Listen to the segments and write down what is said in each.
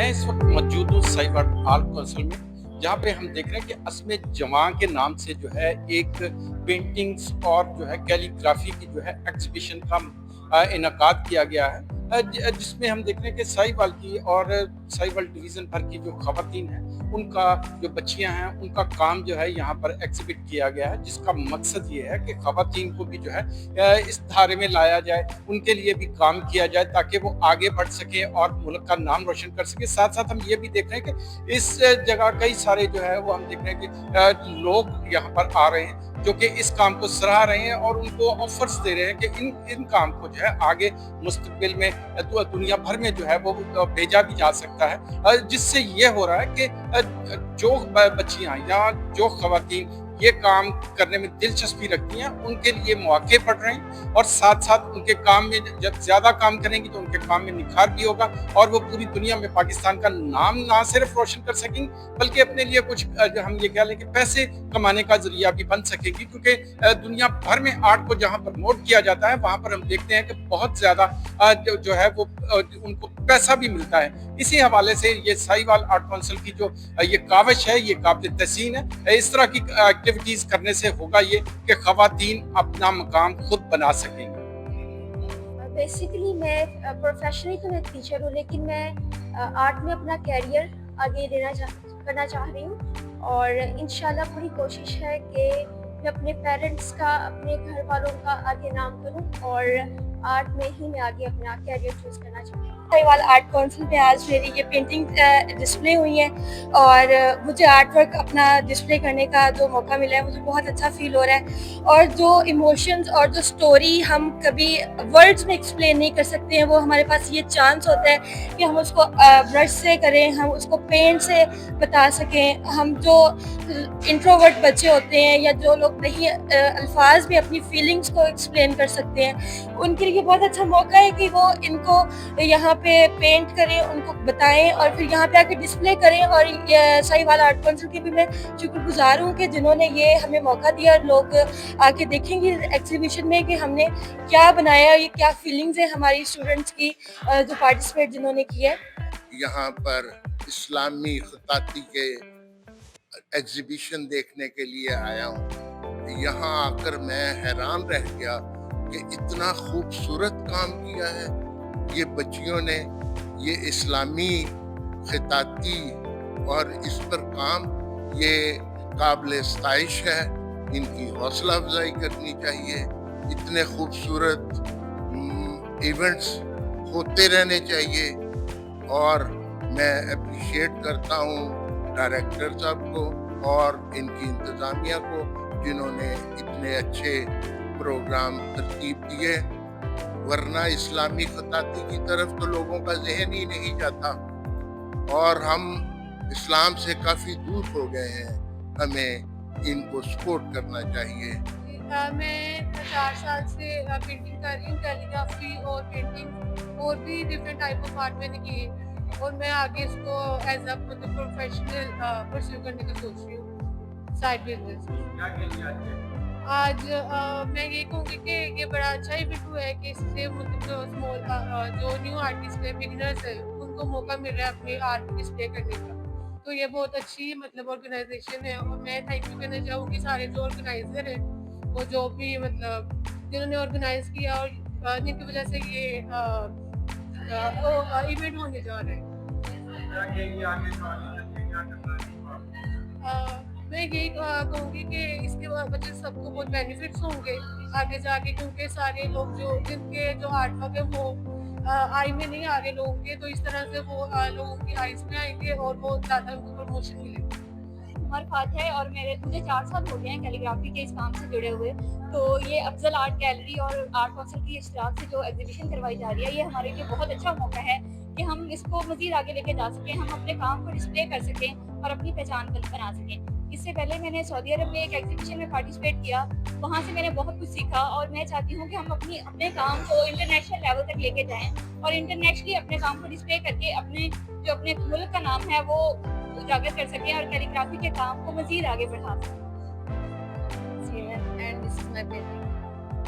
मैं इस वक्त मौजूद हूँ साइबर आर्ट कौंसिल में, जहाँ पे हम देख रहे हैं कि अस्मे जमां के नाम से जो है एक पेंटिंग्स और जो है कैलीग्राफी की जो है एग्जीबिशन का इनकाद किया गया है, जिसमें हम देख रहे हैं कि साहिवाल की और साहिवाल डिवीज़न भर की जो ख़वातीन हैं, उनका जो बच्चियां हैं, उनका काम जो है यहाँ पर एग्ज़िबिट किया गया है, जिसका मकसद ये है कि ख़वातीन को भी जो है इस धारे में लाया जाए, उनके लिए भी काम किया जाए ताकि वो आगे बढ़ सकें और मुल्क का नाम रोशन कर सकें। साथ-साथ हम ये भी देख रहे हैं कि इस जगह कई सारे जो है वो हम देख रहे हैं कि लोग यहाँ पर आ रहे हैं, जो कि इस काम को सराह रहे हैं और उनको ऑफर्स दे रहे हैं कि इन काम को जो है आगे मुस्तकबिल में दुनिया भर में जो है वो भेजा भी जा सकता है, जिससे ये हो रहा है कि जो बच्चियां या जो खवातीन ये काम करने में दिलचस्पी रखती हैं, उनके लिए मौके बढ़ रहे हैं और साथ-साथ उनके काम में जब ज़्यादा काम करेंगी तो उनके काम में निखार भी होगा और वो पूरी दुनिया में पाकिस्तान का नाम ना सिर्फ रोशन कर सकेंगी, बल्कि अपने लिए कुछ जो हम ये कह लें कि पैसे कमाने का ज़रिया भी बन सकेगी, क्योंकि दुनिया भर में आर्ट को जहाँ प्रमोट किया जाता है, वहाँ पर हम देखते हैं कि बहुत ज़्यादा जो है वो उनको पैसा भी मिलता है। इसी हवाले से ये साहिवाल आर्ट काउंसिल की जो ये काविश है, ये काबिल तहसीन है। इस तरह की एक्टिविटीज़ करने से होगा ये कि ख़वातीन अपना मकाम खुद बना सकेंगी। बेसिकली मैं प्रोफेशनली तो मैं टीचर हूँ, लेकिन मैं आर्ट में अपना कैरियर आगे करना चाह रही हूँ और इंशाल्लाह पूरी कोशिश है कि मैं अपने पेरेंट्स का, अपने घर वालों का आगे नाम करूँ और आर्ट में ही मैं आगे अपना कैरियर चूज़ करना चाहती हूँ। साहिवाल आर्ट काउंसिल में आज मेरी ये पेंटिंग डिस्प्ले हुई है और मुझे आर्ट वर्क अपना डिस्प्ले करने का जो मौका मिला है, मुझे बहुत अच्छा फील हो रहा है और जो इमोशंस और जो स्टोरी हम कभी वर्ड्स में एक्सप्लेन नहीं कर सकते हैं, वो हमारे पास ये चांस होता है कि हम उसको ब्रश से करें, हम उसको पेंट से बता सकें। हम जो इंट्रोवर्ट बच्चे होते हैं या जो लोग नहीं अल्फाज में अपनी फीलिंग्स को एक्सप्लेन कर सकते हैं, उनके लिए बहुत अच्छा मौका है कि वो इनको यहाँ पे पेंट करें, उनको बताएं और फिर यहाँ पे आके डिस्प्ले करें। और साहिवाल आर्ट काउंसिल की भी मैं शुक्रगुजार हूँ कि जिन्होंने ये हमें मौका दिया और लोग आके देखेंगे एग्जीबिशन में कि हमने क्या बनाया, ये क्या फीलिंग्स है हमारी स्टूडेंट्स की जो पार्टिसिपेट जिन्होंने की है। यहाँ पर इस्लामी खताती के एग्जीबिशन देखने के लिए आया हूँ। यहाँ आकर मैं हैरान रह गया कि इतना खूबसूरत काम किया है ये बच्चियों ने। ये इस्लामी खिताती और इस पर काम ये काबिल सताइश है, इनकी हौसला अफजाई करनी चाहिए। इतने खूबसूरत इवेंट्स होते रहने चाहिए और मैं अप्रिशिएट करता हूँ डायरेक्टर साहब को और इनकी इंतज़ामिया को, जिन्होंने इतने अच्छे प्रोग्राम तरतीब दिए। वरना इस्लामी खताती की तरफ तो लोगों का जहन ही नहीं जाता और हम इस्लाम से काफ़ी दूर हो गए हैं। हमें इनको सपोर्ट करना चाहिए। मैं 4 साल से पेंटिंग कर रही हूँ, कैलीग्राफी और पेंटिंग और भी डिफरेंट टाइप ऑफ आर्ट मैंने किए और मैं आगे इसको एज अ प्रोफेशनल परस्यू करने का सोच रही हूँ साइड बिजनेस। आज मैं ये कहूँगी कि ये बड़ा अच्छा इवेंट हुआ है कि इससे मतलब जो स्मॉल जो न्यू आर्टिस्ट है, बिगिनर्स है, उनको मौका मिल रहा है अपने आर्ट डिस्प्ले करने का। तो ये बहुत अच्छी मतलब ऑर्गेनाइजेशन है और मैं थैंक यू कहना चाहूँगी सारे जो ऑर्गेनाइजर हैं वो जो भी मतलब जिन्होंने ऑर्गेनाइज किया और जिनकी वजह से ये इवेंट होने जा रहे हैं। मैं यही कहूँगी कि इसके वजह से सबको बहुत बेनिफिट्स होंगे आगे जाके, क्योंकि सारे लोग जो जिनके जो आर्ट वर्क है वो आई में नहीं आ रहे लोगों के, तो इस तरह से वो लोगों की आइज में आएंगे और बहुत ज़्यादा उनको प्रमोशन मिलेगी। उमर फात है और मुझे 4 साल हो गए हैं कैलीग्राफी के इस काम से जुड़े हुए। तो ये अफजल आर्ट गैलरी और आर्ट काउंसिल की इश्तराक से जो एग्जीबिशन करवाई जा रही है, ये हमारे लिए बहुत अच्छा मौका है कि हम इसको मज़ीद आगे लेके जा सकें, हम अपने काम को डिस्प्ले कर सकें और अपनी पहचान बना सकें। इससे पहले मैंने सऊदी अरब में एक एग्जीबिशन में पार्टिसिपेट किया, वहाँ से मैंने बहुत कुछ सीखा और मैं चाहती हूँ कि हम अपने काम को इंटरनेशनल लेवल तक लेके जाएँ और इंटरनेशनली अपने काम को डिस्प्ले करके अपने मुल्क का नाम है वो उजागर कर सकें और कैलीग्राफी के काम को मज़ीद आगे बढ़ा सकें। And this is my painting.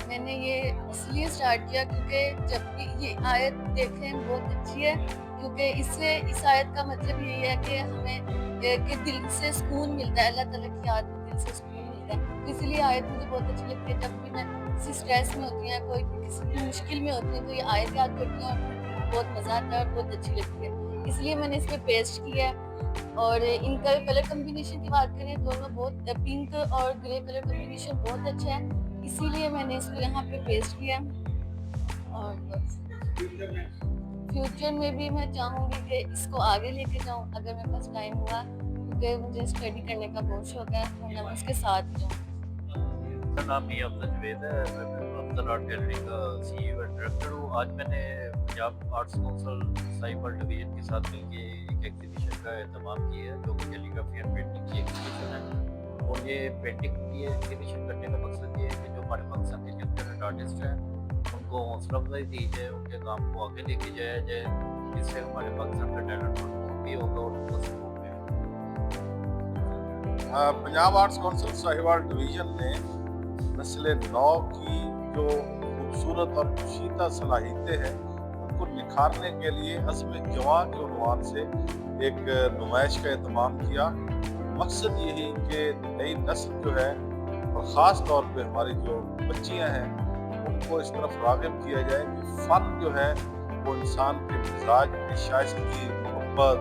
मैंने ये इसलिए स्टार्ट किया क्योंकि जब भी ये आयत देखें बहुत अच्छी है क्योंकि इससे इस आयत का मतलब यही है कि हमें कि दिल से सुकून मिलता है, अल्लाह ताला की याद में दिल से सुकून मिलता है। तो इसीलिए आयत मुझे बहुत अच्छी लगती है। जब भी मैं किसी स्ट्रेस में होती हूँ, कोई किसी भी मुश्किल में होती हूँ, तो ये आयत याद करती हूँ और बहुत मज़ा आता है और बहुत अच्छी लगती है। इसलिए मैंने इस पे पेस्ट किया है। और इनका कलर कॉम्बिनेशन की बात करें, दोनों बहुत पिंक और ग्रे कलर कॉम्बिनेशन बहुत अच्छा है, इसीलिए मैंने इसको यहाँ पे पेस्ट किया। और बस फ्यूचर में भी मैं चाहूँगी कि इसको आगे लेके जाऊँ अगर मेरे पास टाइम हुआ, क्योंकि मुझे स्टडी करने का बहुत शौक है, वरना मैं उसके साथ ही जाऊँ। मेरा नाम मियां अफजल जवेद है। मैं अफजल आर्ट गैलरी का सीईओ एंड डायरेक्टर हूँ। आज मैंने Punjab arts council cyber division के साथ मिलकर एक एग्जीबिशन का एहतमाम किया है, जो कि कैलीग्राफी एंड पेंटिंग की एग्जीबिशन है। और ये पेंटिंग की एग्जीबिशन करने का मकसद ये है कि जो हमारे पाकिस्तान के यंग टैलेंट आर्टिस्ट हैं, उनको हौसला अफजाई दी जाए, उनके काम को आगे लेके जाया जाए, जिससे हमारे पाकिस्तान का टैलेंट भी होगा और उनको सपोर्ट भी होगा। Punjab arts council Sahiwal division ने नस्ल नौ की जो खूबसूरत और पोशीदा सलाहियतें हैं, उनको निखारने के लिए अज़्म जवां के उन्वान से एक नुमाइश का एहतमाम किया। मकसद यही कि नई नस्ल जो है, और ख़ास तौर पे हमारी जो बच्चियां हैं, उनको इस तरफ राग़िब किया जाए कि फ़न जो है वो इंसान के मिजाज में शाइस्तगी, मोहब्बत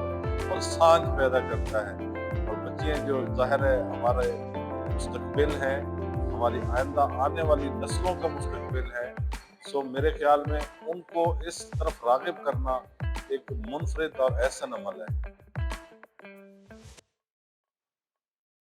और सांझ पैदा करता है। और बच्चियाँ जो ज़ाहिर है हमारे मुस्तक़बिल हैं, हमारी आइंदा आने वाली नस्लों का मुस्तक़बिल है। सो मेरे ख्याल में उनको इस तरफ राग़िब करना एक मुनफरिद और एहसन अमल है।